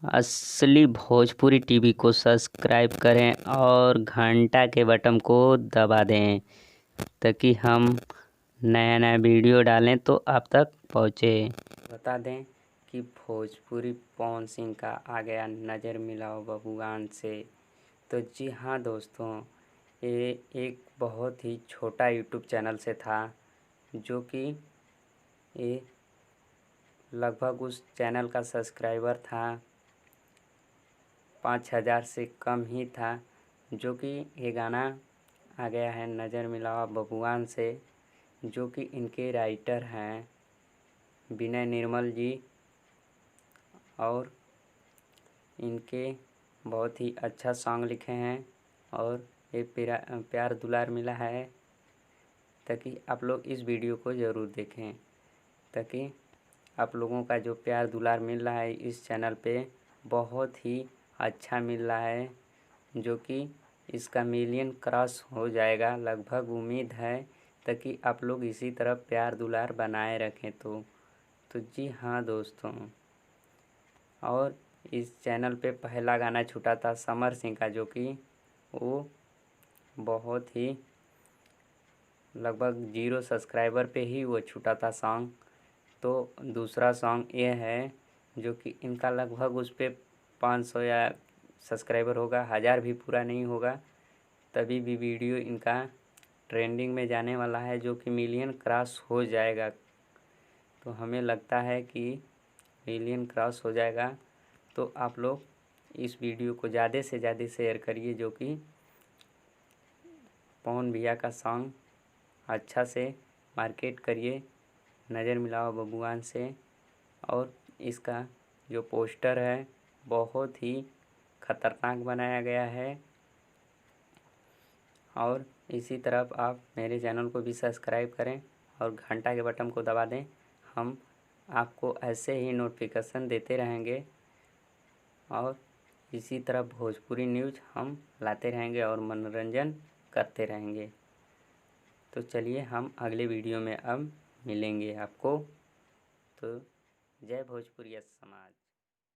असली भोजपुरी टीवी को सब्सक्राइब करें और घंटा के बटन को दबा दें ताकि हम नया नया वीडियो डालें तो आप तक पहुँचे। बता दें कि भोजपुरी पवन सिंह का आ गया नज़र मिलाओ बबुआन से। तो जी हाँ दोस्तों, ये एक बहुत ही छोटा यूट्यूब चैनल से था जो कि ये लगभग उस चैनल का सब्सक्राइबर था 5000 से कम ही था, जो कि ये गाना आ गया है नज़र मिलाओ बबुआन से, जो कि इनके राइटर हैं विनय निर्मल जी और इनके बहुत ही अच्छा सॉन्ग लिखे हैं और ये प्यार दुलार मिला है। ताकि आप लोग इस वीडियो को ज़रूर देखें ताकि आप लोगों का जो प्यार दुलार मिल रहा है इस चैनल पे बहुत ही अच्छा मिल रहा है, जो कि इसका मिलियन क्रॉस हो जाएगा लगभग, उम्मीद है। ताकि आप लोग इसी तरह प्यार दुलार बनाए रखें। तो जी हाँ दोस्तों, और इस चैनल पे पहला गाना छूटा था समर सिंह का, जो कि वो बहुत ही लगभग 0 सब्सक्राइबर पे ही वो छूटा था सॉन्ग। तो दूसरा सॉन्ग ये है जो कि इनका लगभग उस पर 500 या सब्सक्राइबर होगा, 1000 भी पूरा नहीं होगा, तभी भी वीडियो इनका ट्रेंडिंग में जाने वाला है, जो कि मिलियन क्रॉस हो जाएगा। तो हमें लगता है कि मिलियन क्रॉस हो जाएगा। तो आप लोग इस वीडियो को ज़्यादा से ज़्यादा शेयर करिए, जो कि पवन भैया का सॉन्ग अच्छा से मार्केट करिए नज़र मिलाओ बबुआन से। और इसका जो पोस्टर है बहुत ही ख़तरनाक बनाया गया है। और इसी तरफ आप मेरे चैनल को भी सब्सक्राइब करें और घंटा के बटन को दबा दें। हम आपको ऐसे ही नोटिफिकेशन देते रहेंगे और इसी तरह भोजपुरी न्यूज़ हम लाते रहेंगे और मनोरंजन करते रहेंगे। तो चलिए हम अगले वीडियो में अब मिलेंगे आपको। तो जय भोजपुरिया समाज।